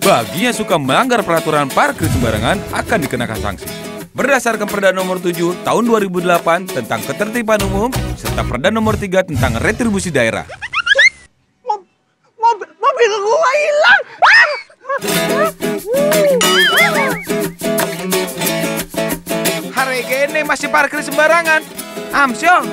Bagi yang suka melanggar peraturan parkir sembarangan akan dikenakan sanksi. Berdasarkan Perda Nomor 7 Tahun 2008 tentang Ketertiban Umum serta Perda Nomor 3 tentang Retribusi Daerah. Mobil gua hilang. Hari gini masih parkir sembarangan. Amsyong.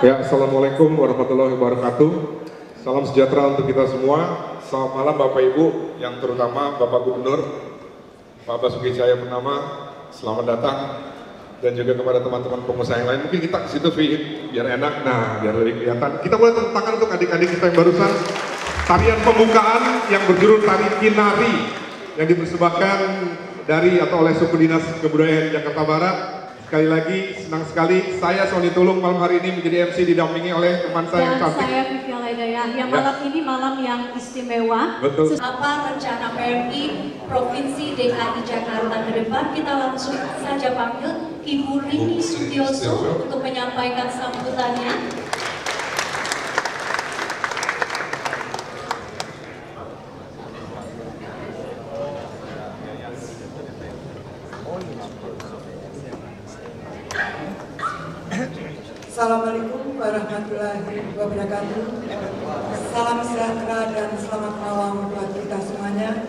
Ya, Assalamualaikum warahmatullahi wabarakatuh. Salam sejahtera untuk kita semua. Selamat malam Bapak Ibu, yang terutama Bapak Gubernur, Pak Basuki Cahayapurnama, selamat datang. Dan juga kepada teman-teman pengusaha yang lain. Mungkin kita ke situ, biar enak, biar lebih kelihatan. Kita boleh tepuk tangan untuk adik-adik kita yang barusan. Tarian pembukaan yang berjudul Tari Kinari, yang dipersembahkan dari atau oleh Suku Dinas Kebudayaan Jakarta Barat. Sekali lagi, senang sekali saya Sony Tulung malam hari ini menjadi MC didampingi oleh teman saya yang cantik. Dan saya Vivi Alaidaya, yang malam ini malam yang istimewa. Betul. Apa rencana PMI Provinsi DKI Jakarta ke depan, kita langsung saja panggil Ibu Rini Sutioso untuk menyampaikan sambutannya. Assalamualaikum warahmatullahi wabarakatuh. Salam sejahtera dan selamat malam buat kita semuanya.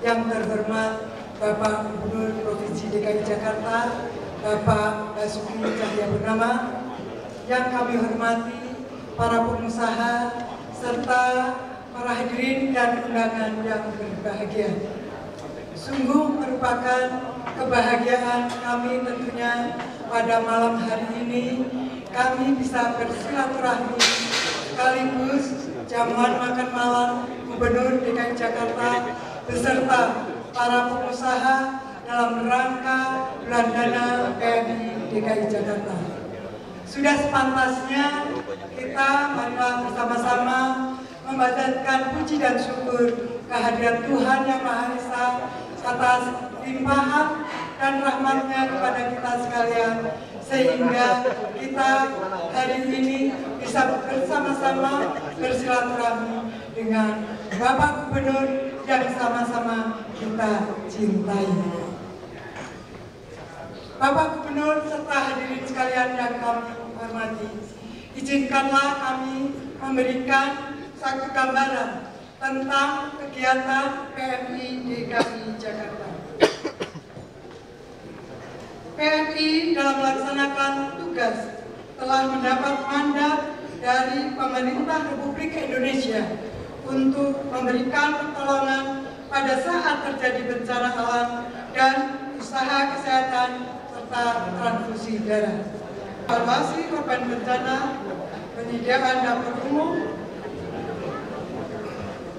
Yang terhormat Bapak Gubernur Provinsi DKI Jakarta, Bapak Basuki Cahayapurnama. Yang kami hormati para pengusaha serta para hadirin dan undangan yang berbahagia. Sungguh merupakan kebahagiaan kami tentunya pada malam hari ini kami bisa bersilaturahmi sekaligus jamuan makan malam Gubernur DKI Jakarta beserta para pengusaha dalam rangka bulan dana PMI DKI Jakarta. Sudah sepantasnya kita marilah bersama-sama memanjatkan puji dan syukur kehadiran Tuhan Yang Maha Esa atas limpahan dan rahmatnya kepada kita sekalian, sehingga kita hari ini bisa bersama-sama bersilaturahmi dengan Bapak Gubernur yang sama-sama kita cintai. Bapak Gubernur serta hadirin sekalian yang kami hormati, izinkanlah kami memberikan satu gambaran tentang kegiatan PMI DKI Jakarta. PMI dalam melaksanakan tugas telah mendapat mandat dari Pemerintah Republik Indonesia untuk memberikan pertolongan pada saat terjadi bencana alam dan usaha kesehatan serta transfusi darah. Evaluasi korban bencana, penyediaan dapur umum,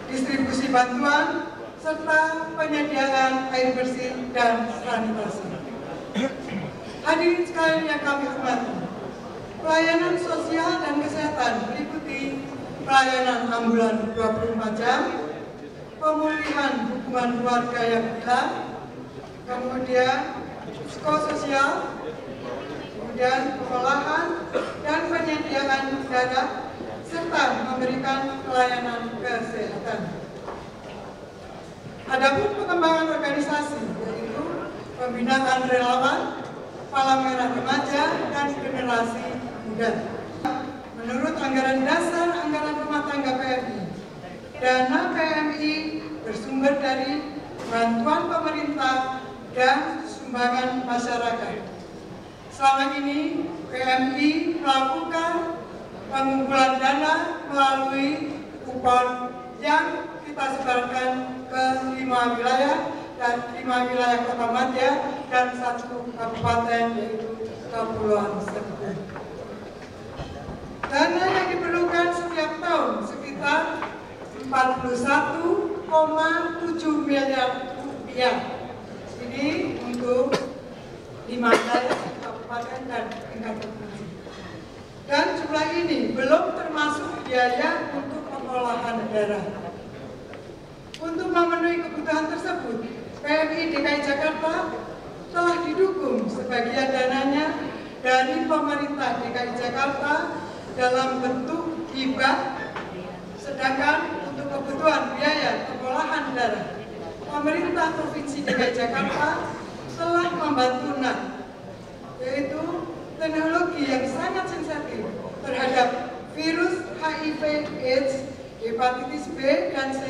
distribusi bantuan, serta penyediaan air bersih dan sanitasi. Hadirin sekalian yang kami hormati, pelayanan sosial dan kesehatan meliputi pelayanan ambulan 24 jam, pemulihan hubungan keluarga yang hilang, kemudian psikososial, kemudian pengolahan dan penyediaan darah, serta memberikan pelayanan kesehatan. Adapun pengembangan organisasi, yaitu pembinaan relawan, Palang Merah Remaja, dan generasi muda. Menurut anggaran dasar anggaran rumah tangga PMI, dana PMI bersumber dari bantuan pemerintah dan sumbangan masyarakat. Selama ini PMI melakukan pengumpulan dana melalui kupon yang kita sebarkan ke 5 wilayah dan 5 wilayah Kota Madya dan 1 kabupaten yaitu Kepulauan Seribu. Dana yang diperlukan setiap tahun sekitar 41,7 miliar rupiah. Ini untuk 5 wilayah kabupaten dan tingkat provinsi. Dan jumlah ini belum termasuk biaya untuk pengolahan darah. Untuk memenuhi kebutuhan tersebut, PMI DKI Jakarta telah didukung sebagian dananya dari pemerintah DKI Jakarta dalam bentuk hibah, sedangkan untuk kebutuhan biaya pengolahan darah, pemerintah Provinsi DKI Jakarta telah membantu NAT, yaitu teknologi yang sangat sensitif terhadap virus HIV/AIDS, hepatitis B dan C,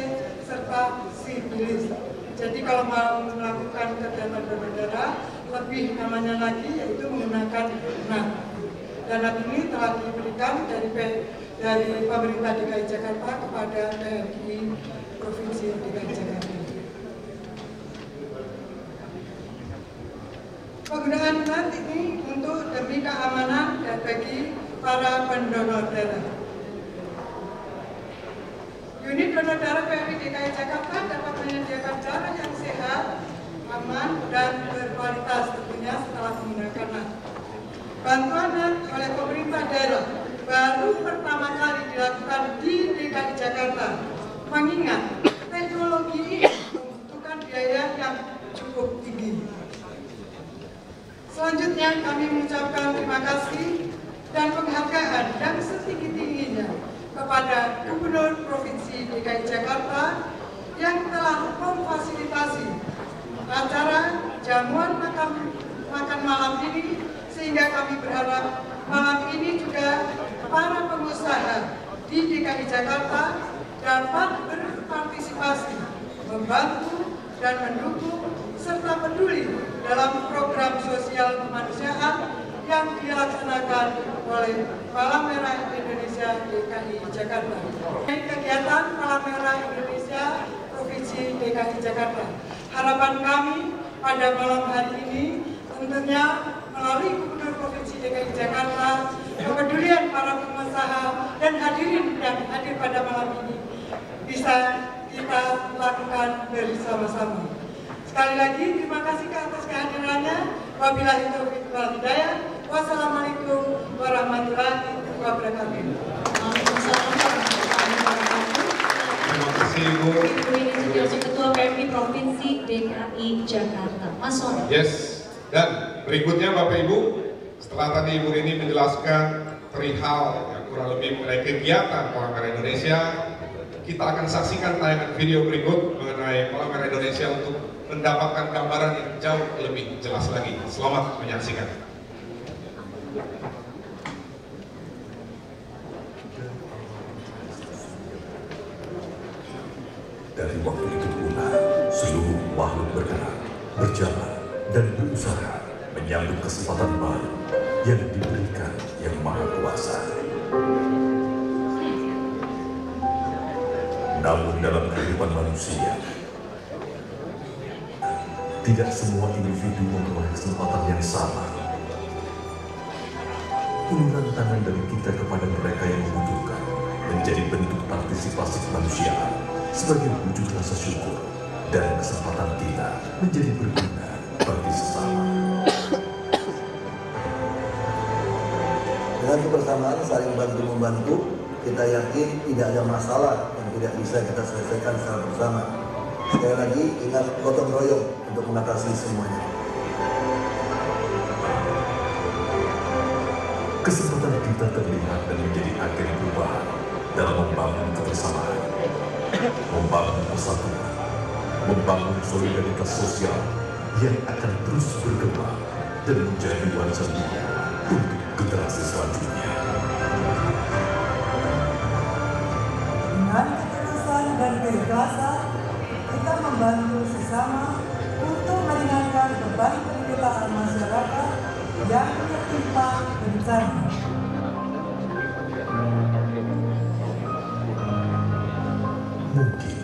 serta sifilis. Jadi kalau mau melakukan kegiatan donor darah, lebih namanya lagi yaitu menggunakan NAT. Dana ini telah diberikan dari pemerintah DKI Jakarta kepada PMI Provinsi DKI Jakarta. Penggunaan dana ini untuk demi keamanan dan bagi para pendonor darah. Unit donor darah PMI DKI Jakarta dapat menyediakan darah yang sehat, aman, dan berkualitas tentunya setelah menggunakan NAT. Bantuan NAT oleh pemerintah daerah baru pertama kali dilakukan di DKI Jakarta, mengingat teknologi ini membutuhkan biaya yang cukup tinggi. Selanjutnya kami mengucapkan terima kasih dan penghargaan yang setinggi-tingginya kepada Gubernur Provinsi DKI Jakarta yang telah memfasilitasi acara jamuan makan malam ini, sehingga kami berharap malam ini juga para pengusaha di DKI Jakarta dapat berpartisipasi, membantu dan mendukung serta peduli dalam program sosial kemanusiaan yang dilaksanakan oleh Palang Merah Indonesia DKI Jakarta. Kegiatan Palang Merah Indonesia Provinsi DKI Jakarta. Harapan kami pada malam hari ini tentunya melalui Gubernur Provinsi DKI Jakarta, kepedulian para pengusaha dan hadirin yang hadir pada malam ini bisa kita lakukan bersama-sama. Sekali lagi terima kasih atas kehadirannya. Wabillahi taufiq wal hidayah. Wassalamualaikum warahmatullahi wabarakatuh. Terima kasih Ibu. Ibu Rini Sutioso, Ketua PMI Provinsi DKI Jakarta. Mas Soni. Yes. Dan berikutnya Bapak Ibu, setelah tadi Ibu Rini menjelaskan perihal yang kurang lebih mengenai kegiatan Palang Merah Indonesia, kita akan saksikan tayangan video berikut mengenai Palang Merah Indonesia untuk mendapatkan gambaran yang jauh lebih jelas lagi. Selamat menyaksikan. Dari waktu itu pula, seluruh makhluk bergerak, berjalan, dan berusaha menyambut kesempatan baru yang diberikan Yang Maha Kuasa. Namun dalam kehidupan manusia, tidak semua individu memperoleh kesempatan yang sama. Uluran tangan dari kita kepada mereka yang membutuhkan menjadi bentuk partisipasi kemanusiaan sebagai wujud rasa syukur dan kesempatan kita menjadi berguna bagi sesama. Dengan kebersamaan saling bantu-membantu, kita yakin tidak ada masalah yang tidak bisa kita selesaikan secara bersama. Sekali lagi, ingat gotong royong untuk mengatasi semuanya. Kesempatan kita terlihat dan menjadi agen perubahan dalam membangun kebersamaan, membangun persatuan, membangun solidaritas sosial yang akan terus berkembang dan menjadi warisan dunia untuk generasi selanjutnya. Dengan ketulusan dan keikhlasan, kita membantu sesama untuk meringankan beban penderitaan masyarakat yang tertimpa bencana. Mungkin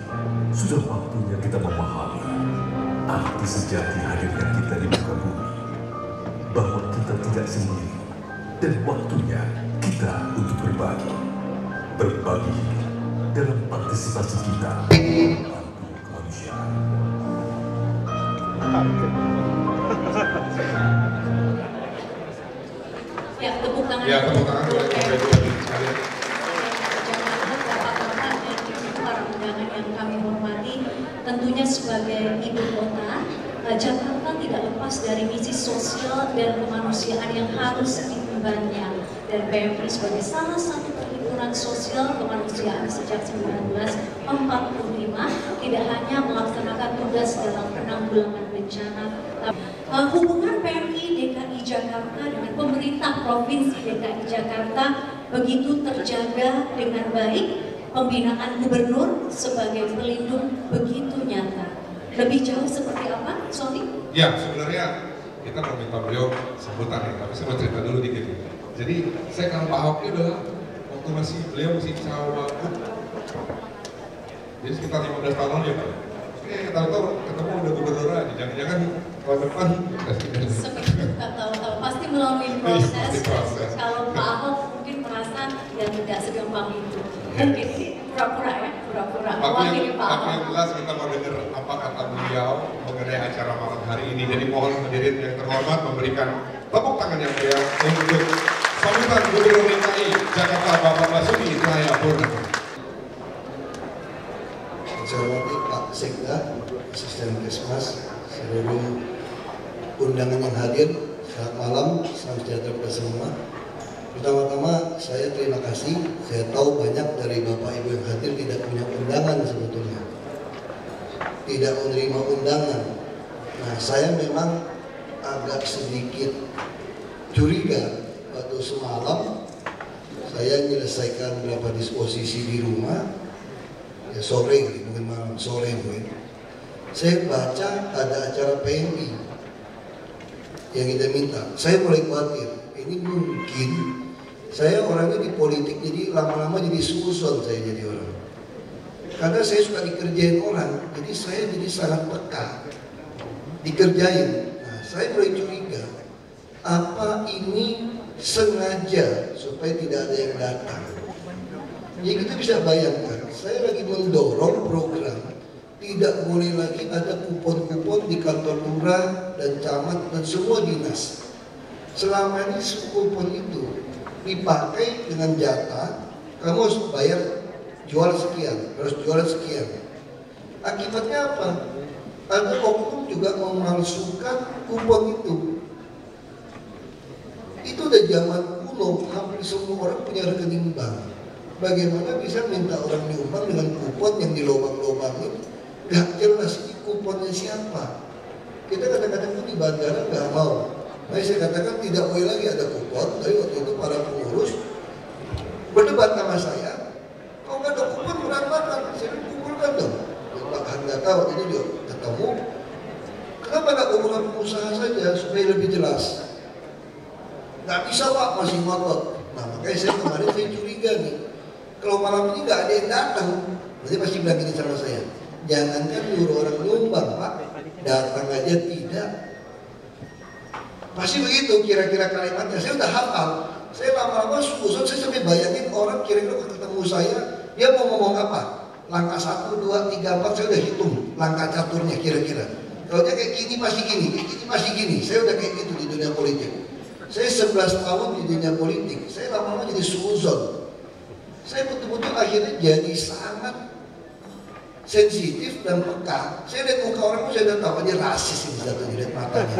sudah waktunya kita memahami arti sejati hadirnya kita di muka bumi, bahwa kita tidak sendiri dan waktunya kita untuk berbagi dalam partisipasi kita membantu kemanusiaan. Ya, tepuk tangan. Ya, tepuk tangan oleh Bapak Ibu sekalian. Para undangan yang kami hormati, tentunya sebagai ibu kota, Jakarta tidak lepas dari misi sosial dan kemanusiaan yang harus diembannya. Dan PMI sebagai salah satu perhimpunan sosial kemanusiaan sejak 1945 tidak hanya melaksanakan tugas dalam penanggulangan bencana, hubungan PMI DKI Jakarta dengan pemerintah Provinsi DKI Jakarta begitu terjaga dengan baik. Pembinaan gubernur sebagai pelindung begitu nyata. Lebih jauh seperti apa, Sony? Ya, sebenarnya kita meminta beliau sebutan ya, tapi saya mau cerita dulu dikit. Jadi saya kenal Pak Ahok ini udah waktu beliau masih cawagup. Jadi sekitar 15 tahun ya Pak. Tahu-tahu ketemu udah gubernur aja, jangan-jangan tahun depan presiden. Sebenarnya nggak tahu-tahu, pasti melalui proses. Kalau Pak Ahok mungkin merasa ya tidak segampang itu. Mungkin ini pura-pura ya, pura-pura. Tapi yang jelas kita mau dengar apa kata beliau mengenai acara malam hari ini. Jadi mohon hadirin yang terhormat memberikan tepuk tangan yang meriah untuk sambutan Gubernur DKI Jakarta Bapak Basuki Cahayapurnama. Saya hormati Pak Sekda, Asisten Kesmas, seluruh undangan yang hadir, selamat malam, salam sejahtera kepada semua. Pertama-tama saya terima kasih, saya tahu banyak dari Bapak Ibu yang hadir tidak punya undangan sebetulnya, tidak menerima undangan. Nah saya memang agak sedikit curiga waktu semalam saya menyelesaikan beberapa disposisi di rumah, ya sore, mungkin malam sore mungkin. Saya baca ada acara PMI yang kita minta. Saya mulai khawatir, ini mungkin saya orangnya di politik jadi lama-lama jadi susun saya jadi orang. Karena saya suka dikerjain orang, jadi saya jadi sangat peka dikerjain. Nah, saya mulai curiga, apa ini sengaja supaya tidak ada yang datang? Ya kita bisa bayangkan, saya lagi mendorong program tidak boleh lagi ada kupon-kupon di kantor lurah dan camat dan semua dinas. Selama ini kupon itu dipakai dengan jatah, kamu harus bayar jual sekian, harus jual sekian. Akibatnya apa? Ada oknum juga memalsukan kupon itu. Itu udah zaman kuno, hampir semua orang punya rekening bank. Bagaimana bisa minta orang diumbang dengan kupon yang dilobang-lobangin? Gak jelas ini kuponnya siapa. Kita kadang-kadang pun di bandara gak mau. Nah saya katakan tidak boleh lagi ada kupon. Tapi waktu itu para pengurus berdebat sama saya. Kalau gak ada kupon berantakan. Saya kumpulkan dong. Pak Handaka waktu itu dia ketemu. Kenapa gak kumpulan pengusaha saja supaya lebih jelas? Gak bisa Pak, masih ngotot. Nah makanya saya kemarin saya curiga nih. Kalau malam ini nggak ada yang datang, berarti pasti bilang gini sama saya. Jangankan nyuruh orang nyumbang Pak, datang aja tidak. Pasti begitu kira-kira kalimatnya. Saya udah hafal. Saya lama-lama susun, saya sampai bayangin orang kira-kira ketemu saya, dia mau ngomong apa? Langkah 1, 2, 3, 4, saya udah hitung langkah caturnya kira-kira. Kalau dia kayak gini pasti gini, kayak gini pasti gini. Saya udah kayak gitu di dunia politik. Saya 11 tahun di dunia politik, saya lama-lama jadi suzon. Saya betul-betul akhirnya jadi sangat sensitif dan peka. Saya lihat muka orang pun saya udah tahu dia rasis ini satu dilihat matanya.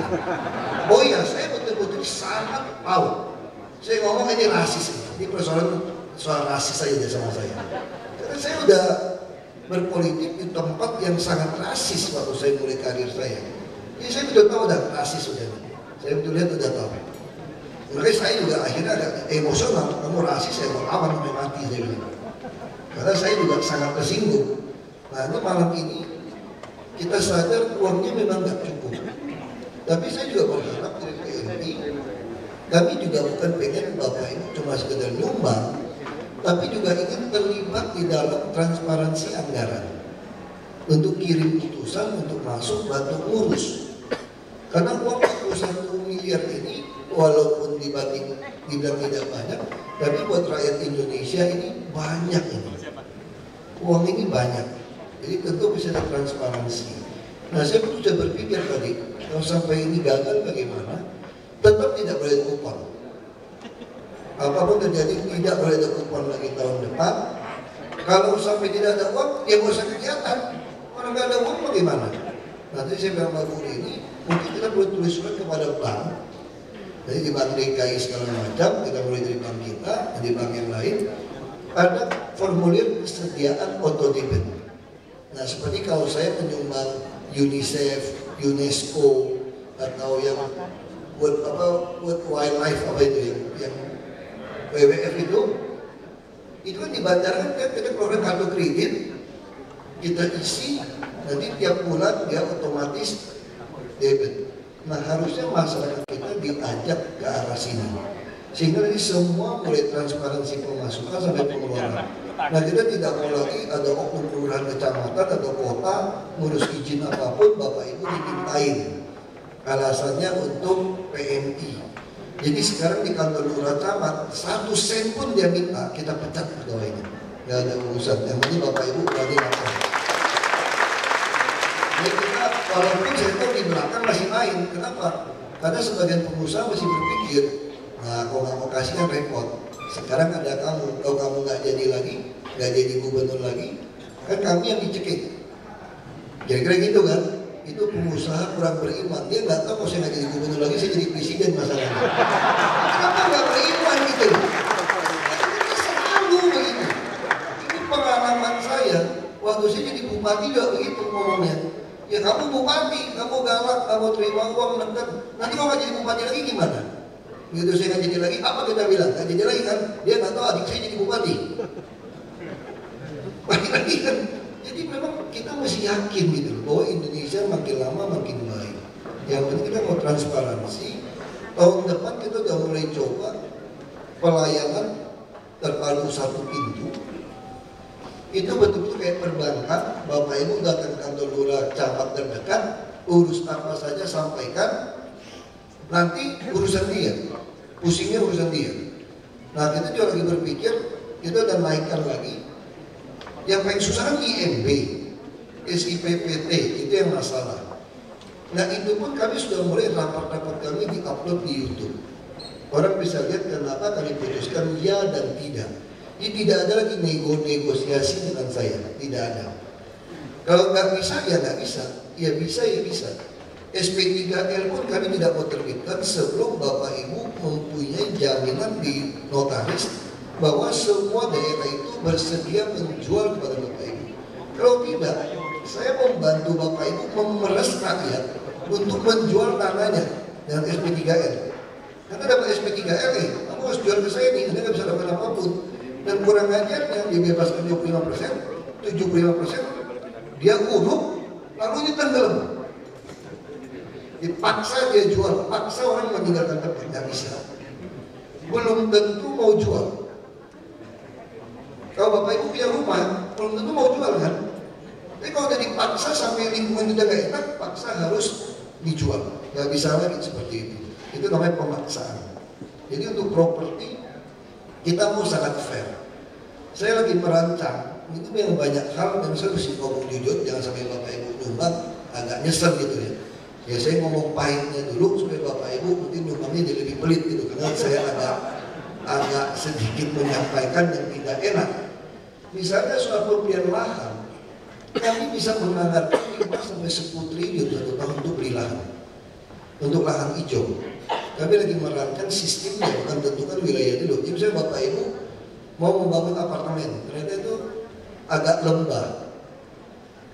Oh iya, saya betul-betul sangat tahu. Saya ngomong ini rasis ini persoalan soal rasis saja sama saya. Karena saya udah berpolitik di tempat yang sangat rasis waktu saya mulai karir saya. Jadi saya udah tahu dah rasis sudah. Saya betul lihat udah tahu. Makanya saya juga akhirnya agak emosional. Kamu rasis, saya mau lawan sampai mati saya bilang. Karena saya juga sangat tersinggung. Nah ini malam ini kita sadar uangnya memang nggak cukup. Tapi saya juga berharap dari PMI, kami juga bukan pengen Bapak ini cuma sekedar nyumbang, tapi juga ingin terlibat di dalam transparansi anggaran untuk kirim putusan untuk masuk bantu ngurus. Karena uang 1 miliar ini walaupun dibanding dibilang tidak banyak, tapi buat rakyat Indonesia ini banyak ini. Uang ini banyak, jadi tentu bisa ada transparansi. Nah saya sudah berpikir tadi, kalau sampai ini gagal bagaimana? Tetap tidak boleh kupon. Apapun terjadi tidak boleh ada kupon lagi tahun depan. Kalau sampai tidak ada uang, ya nggak usah kegiatan. Orang nggak ada uang bagaimana? Nanti saya bilang Pak Guru ini, mungkin kita perlu tulis surat kepada bank. Jadi di bank DKI segala macam, kita mulai dari bank kita, di bank yang lain, ada formulir kesediaan auto debit. Nah seperti kalau saya menyumbang UNICEF, UNESCO, atau yang buat wildlife apa itu yang WWF itu kan di bandara kan kita keluarin kartu kredit, kita isi, nanti tiap bulan dia otomatis debit. Nah harusnya masyarakat kita diajak ke arah sini. Sehingga ini semua mulai transparansi pemasukan sampai pengeluaran. Nah kita tidak mau lagi ada oknum kelurahan kecamatan atau kota ngurus izin apapun Bapak Ibu dimintain. Alasannya untuk PMI. Jadi sekarang di kantor lurah camat 1 sen pun dia minta, kita pecat pegawainya. Gak ada urusan. Yang penting Bapak Ibu berani lapor. Jadi kita walaupun sektor di belakang masih main. Kenapa? Karena sebagian pengusaha masih berpikir, nah kalau nggak mau kasih kan repot. Sekarang ada kamu, kalau kamu nggak jadi lagi, nggak jadi gubernur lagi, kan kami yang dicekik. Kira-kira gitu kan? Itu pengusaha kurang beriman. Dia nggak tahu kalau saya nggak jadi gubernur lagi, saya jadi presiden masalahnya. Kenapa nggak beriman gitu? Ini selalu begitu. Ini pengalaman saya. Waktu saya jadi bupati juga begitu ngomongnya. Ya kamu bupati, kamu galak, kamu terima uang, nanti kalau nggak jadi bupati lagi gimana? Begitu saya nggak jadi lagi, apa kita bilang? Nggak jadi lagi kan? Dia nggak tahu adik saya jadi bupati. Lagi kan? Jadi memang kita masih yakin gitu loh, bahwa Indonesia makin lama makin baik. Yang penting kita mau transparansi. Tahun depan kita udah mulai coba pelayanan terpadu 1 pintu. Itu betul-betul kayak perbankan. Bapak Ibu datang ke kantor lurah camat terdekat, urus apa saja sampaikan. Nanti urusan dia, pusingnya urusan dia. Nah kita juga lagi berpikir, kita udah naikkan lagi. Yang paling susah kan IMB, SIPPT, itu yang masalah. Nah itu pun kami sudah mulai rapat-rapat kami di-upload di YouTube. Orang bisa lihat kenapa kami putuskan ya dan tidak. Jadi tidak ada lagi negosiasi dengan saya, tidak ada. Kalau nggak bisa ya nggak bisa, ya bisa ya bisa. SP3L pun kami tidak mau terbitkan sebelum Bapak Ibu mempunyai jaminan di notaris bahwa semua daerah itu bersedia menjual kepada Bapak Ibu. Kalau tidak, saya membantu Bapak Ibu memeras rakyat untuk menjual tanahnya dengan SP3L. Karena dapat SP3L kamu harus jual ke saya nih, Anda nggak bisa dapat apapun. Dan kurang ajarnya dibebaskan 25%, 75%, dia uruk, lalu dia tenggelam. Dipaksa dia jual, paksa orang meninggalkan tempat, nggak bisa. Belum tentu mau jual. Kalau Bapak Ibu punya rumah, belum tentu mau jual kan? Tapi kalau udah dipaksa sampai lingkungan udah gak enak, paksa harus dijual. Nggak bisa lagi seperti itu. Itu namanya pemaksaan. Jadi untuk properti kita mau sangat fair. Saya lagi merancang, itu memang banyak hal dan saya mesti ngomong jujur, jangan sampai Bapak Ibu nyumbang agak nyesel gitu ya. Ya saya ngomong pahitnya dulu supaya Bapak Ibu mungkin nyumbangnya jadi lebih pelit gitu, karena saya agak sedikit menyampaikan yang tidak enak. Misalnya soal pembelian lahan, kami bisa menganggarkan 5-10 triliun satu tahun untuk beli lahan, untuk lahan hijau. Kami lagi merancang sistemnya, bukan tentukan wilayah dulu. Jadi misalnya Bapak Ibu mau membangun apartemen, ternyata itu agak lembah.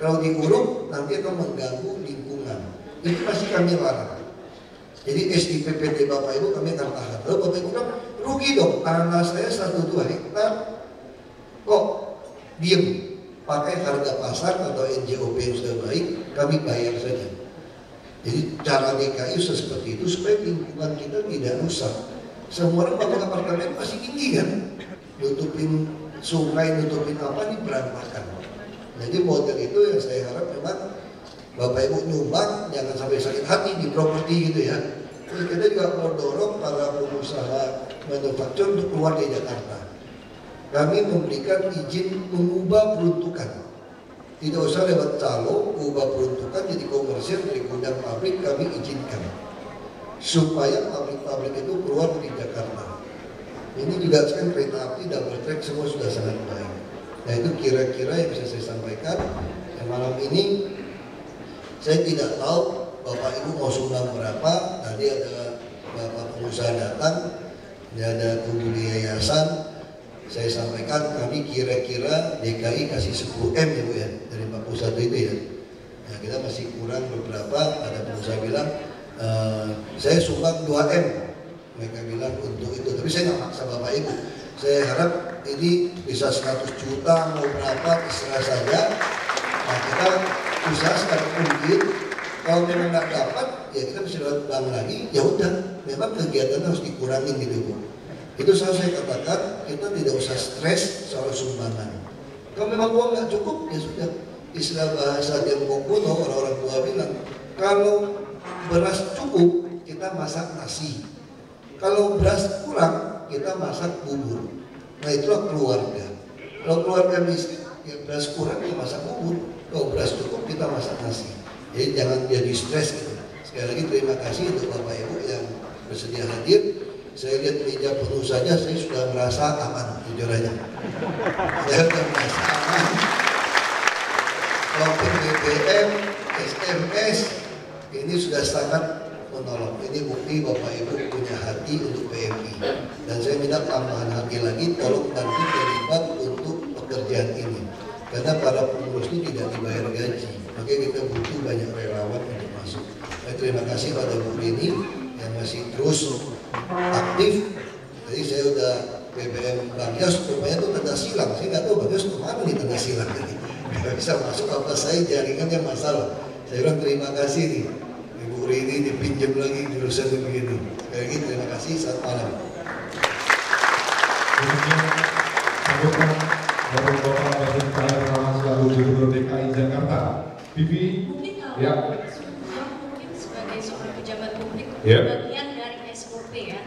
Kalau diuruk nanti akan mengganggu lingkungan. Itu pasti kami larang. Jadi SIPPT Bapak Ibu kami akan tahan. Lalu Bapak Ibu bilang, rugi dong, tanah saya 1-2 hektar kok diem. Pakai harga pasar atau NJOP yang sudah baik, kami bayar saja. Jadi cara DKI seperti itu supaya lingkungan kita tidak rusak. Semua orang bangun apartemen masih tinggi kan, nutupin sungai, nutupin apa, ini berantakan. Jadi model itu yang saya harap memang Bapak Ibu nyumbang jangan sampai sakit hati di properti gitu ya. Terus kita juga mau dorong para pengusaha manufaktur untuk keluar dari Jakarta. Kami memberikan izin mengubah peruntukan. Tidak usah lewat calo, ubah peruntukan jadi komersial dari gudang pabrik kami izinkan. Supaya pabrik-pabrik itu keluar dari Jakarta. Ini juga sekarang kereta api, double track semua sudah sangat baik. Nah itu kira-kira yang bisa saya sampaikan. Yang malam ini saya tidak tahu Bapak Ibu mau sumbang berapa. Tadi ada Bapak pengusaha datang, ada kubu di yayasan. Saya sampaikan kami kira-kira DKI kasih 10 M ya Bu ya, dari 41 itu ya. Nah kita masih kurang beberapa, ada pengusaha bilang saya sumbang 2 M. Mereka bilang untuk itu, tapi saya nggak maksa Bapak Ibu. Saya harap ini bisa 100 juta mau berapa terserah saja. Nah kita usaha sekarang mungkin. Kalau memang nggak dapat, ya kita bisa lewat bank lagi. Ya udah, memang kegiatan harus dikurangin gitu Bu. Itu saya katakan kita tidak usah stres soal sumbangan. Kalau memang uang nggak cukup ya sudah. Istilah bahasa Tiongkok kuno orang-orang tua bilang kalau beras cukup kita masak nasi. Kalau beras kurang kita masak bubur. Nah itulah keluarga. Kalau keluarga miskin ya beras kurang ya masak bubur. Kalau beras cukup kita masak nasi. Jadi jangan jadi stres gitu. Sekali lagi terima kasih untuk Bapak Ibu yang bersedia hadir. Saya lihat meja penuh saja, saya sudah merasa aman, jujur aja. Saya sudah merasa aman. Walaupun BBM, SMS, ini sudah sangat menolong. Ini bukti Bapak Ibu punya hati untuk PMI. Dan saya minta tambahan hati lagi, tolong bantu terlibat untuk pekerjaan ini. Karena para pengurus ini tidak dibayar gaji. Makanya kita butuh banyak relawan untuk masuk. Terima kasih pada Bu Rini yang masih terus aktif. Jadi saya udah BBM Bang Yos, rupanya itu tanda silang. Saya nggak tahu Bang Yos kemana nih tanda silang jadi. Nggak bisa masuk apa saya jaringannya masalah. Saya bilang terima kasih nih Ibu Rini dipinjam lagi jurusan begini. Kayak gitu terima kasih, selamat malam. Sambutan Bapak Presiden saya Rahmat selalu Gubernur DKI Jakarta. Bibi, ya. Mungkin sebagai seorang pejabat publik Ya. bagian dari SOP ya.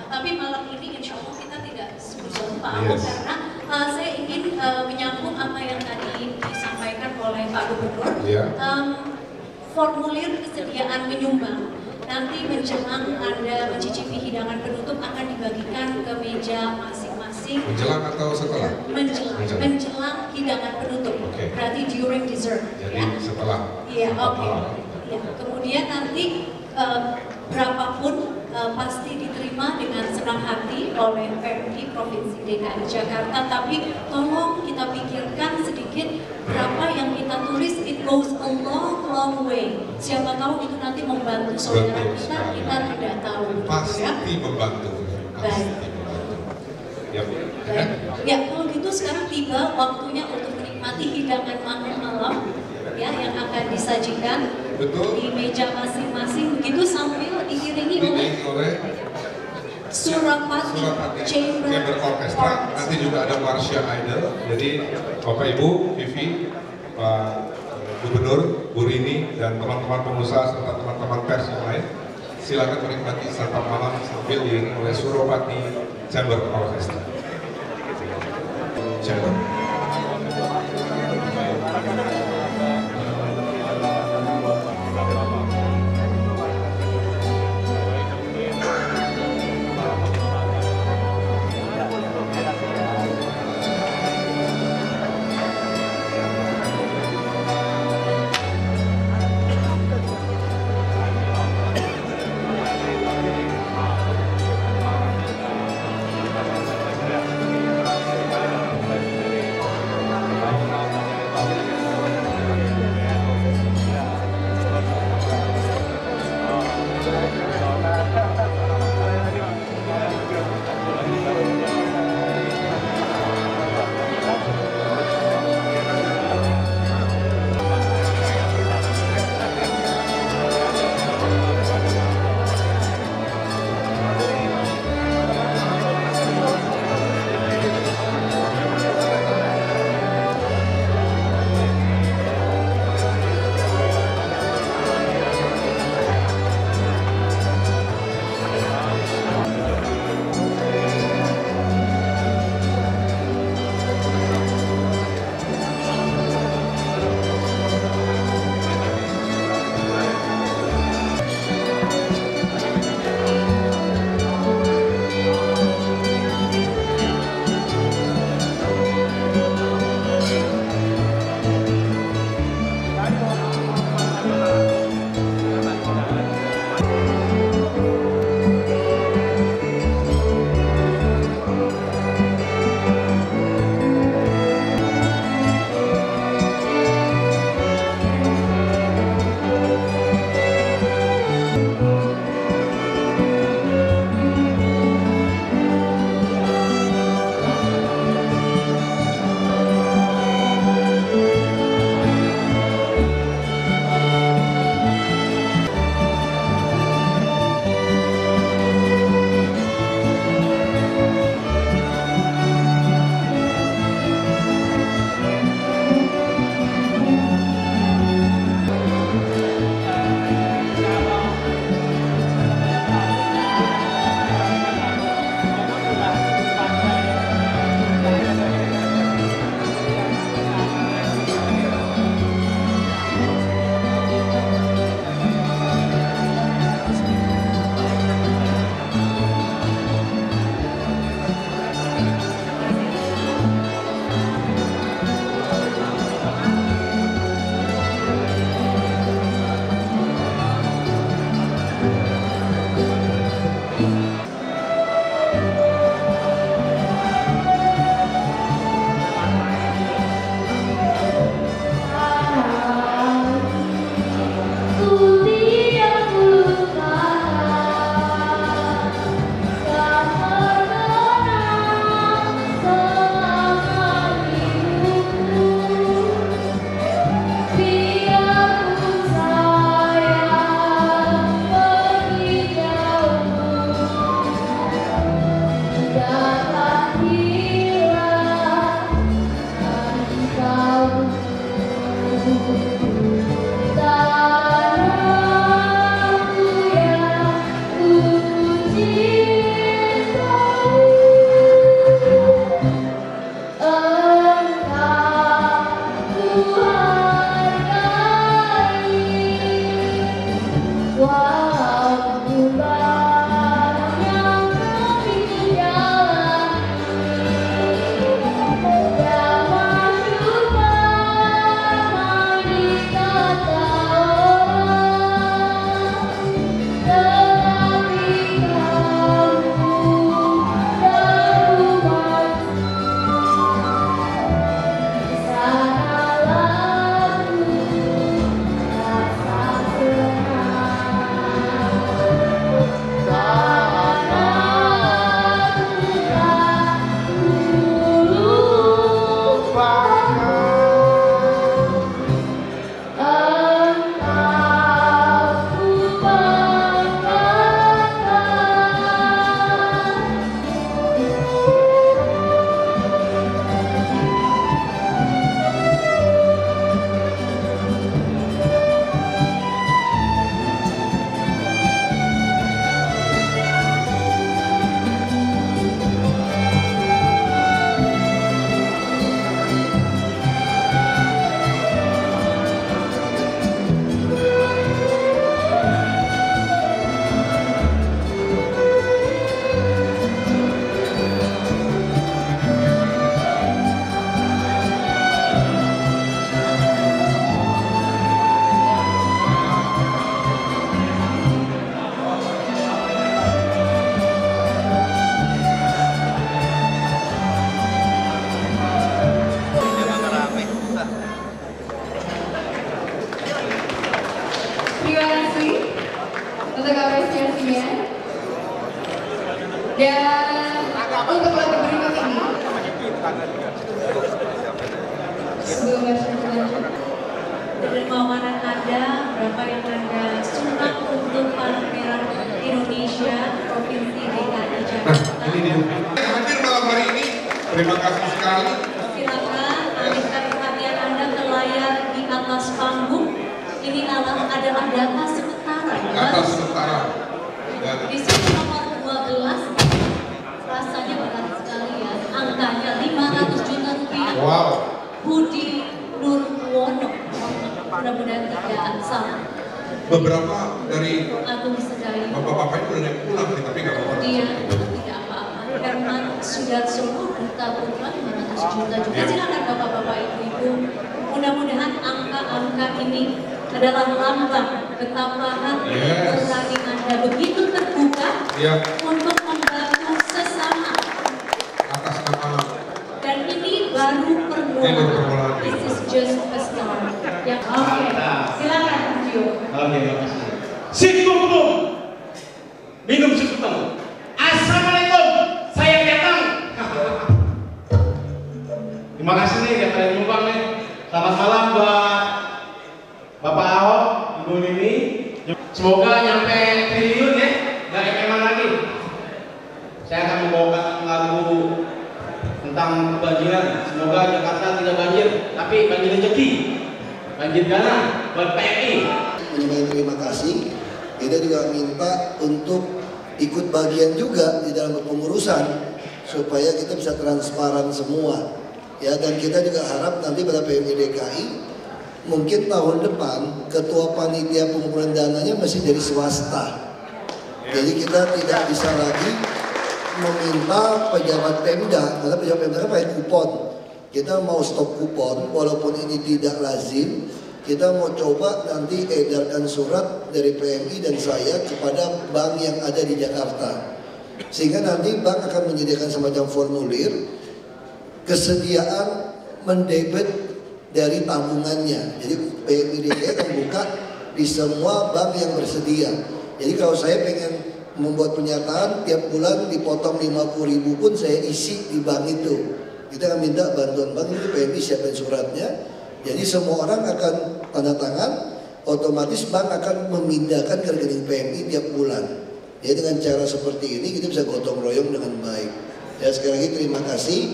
Tapi malam ini insya Allah kita tidak sebut Pak Yes. karena saya ingin menyambung apa yang tadi disampaikan oleh Pak Gubernur. Ya. Formulir kesediaan menyumbang nanti menjelang Anda mencicipi hidangan penutup akan dibagikan ke meja masing-masing. Menjelang atau setelah? Menjelang hidangan penutup. Oke. Berarti during dessert. Jadi Ya. setelah. Iya, oke. Ya, kemudian nanti berapapun pasti diterima dengan senang hati oleh PMI Provinsi DKI Jakarta. Tapi tolong kita pikirkan sedikit berapa yang kita tulis. It goes a long way. Siapa tahu itu nanti membantu saudara kita tidak tahu. Pasti Ya. membantu. Baik. Ya, Bu. Baik. Ya, kalau gitu sekarang tiba waktunya untuk menikmati hidangan makan malam ya yang akan disajikan. Betul. Di meja masing-masing begitu sambil diiringi oleh Surapati Chamber Orchestra. Nanti juga ada Marsha Idol. Jadi Bapak Ibu, Vivi, Pak Gubernur, Bu Rini, dan teman-teman pengusaha serta teman-teman pers yang lain, silakan menikmati santap malam sambil diiringi oleh Surapati Chamber Orchestra. Chamber. untuk apresiasinya. Dan untuk lagu berikut ini, sebelum berlanjut, dermawanan Anda, berapa yang Anda sumbang untuk Palang Merah Indonesia Provinsi DKI Jakarta. Ini dia. Hadir malam hari ini, terima kasih sekali. Silakan alihkan perhatian Anda ke layar di atas panggung. Ini adalah data sementara. Data sementara. Di sini nomor 12, rasanya berat sekali ya. Angkanya 500 juta rupiah. Wow. Budi Nurwono. Mudah-mudahan tidak salah. Beberapa dari Agung Sedai. bapak-bapak itu udah pulang nih, tapi nggak apa-apa. Kemudian tidak apa-apa. Herman Sudarsono, Duta Putra 500 juta juga. Silakan bapak-bapak ibu-ibu. Mudah-mudahan angka-angka ini adalah lambang betapa hati nurani Anda begitu terbuka untuk membantu sesama. Atas nama. Dan ini baru permulaan. This is just a start. Yang silakan Gio. Oke, makasih. Sikumpul minum sekutang. Assalamualaikum, saya datang. Terima kasih nih yang kalian nyumbang nih. Selamat malam buat Bapak Ahok, Ibu Nini. Semoga nyampe triliun ya, nggak MM lagi. Saya akan membawakan lagu tentang kebanjiran. Semoga Jakarta tidak banjir, tapi banjir rezeki, banjir dana buat PMI. Menyampaikan terima kasih. Kita juga minta untuk ikut bagian juga di dalam pengurusan supaya kita bisa transparan semua. Ya, dan kita juga harap nanti pada PMI DKI mungkin tahun depan ketua panitia pengumpulan dananya masih dari swasta. Jadi kita tidak bisa lagi meminta pejabat Pemda, karena pejabat Pemda kan pakai kupon. Kita mau stop kupon, walaupun ini tidak lazim. Kita mau coba nanti edarkan surat dari PMI dan saya kepada bank yang ada di Jakarta. Sehingga nanti bank akan menyediakan semacam formulir kesediaan mendebit dari tabungannya. Jadi PMI DKI akan buka di semua bank yang bersedia. Jadi kalau saya pengen membuat pernyataan tiap bulan dipotong 50.000 pun saya isi di bank itu. Kita akan minta bantuan bank itu, PMI siapin suratnya. Jadi semua orang akan tanda tangan, otomatis bank akan memindahkan ke rekening PMI tiap bulan. Ya, dengan cara seperti ini kita bisa gotong royong dengan baik. Ya, sekali lagi terima kasih.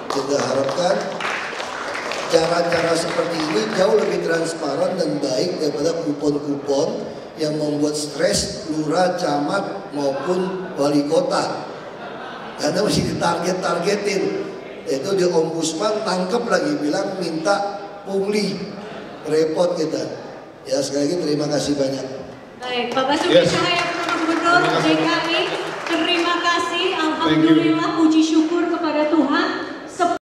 Kita harapkan cara-cara seperti ini jauh lebih transparan dan baik daripada kupon-kupon yang membuat stres lurah, camat maupun wali kota. Karena mesti ditarget-targetin. Itu di ombudsman tangkap lagi bilang minta pungli, repot kita. Ya, sekali lagi terima kasih banyak. Baik, Pak Basuki Cahaya Gubernur DKI, terima kasih. Alhamdulillah, puji syukur kepada Tuhan.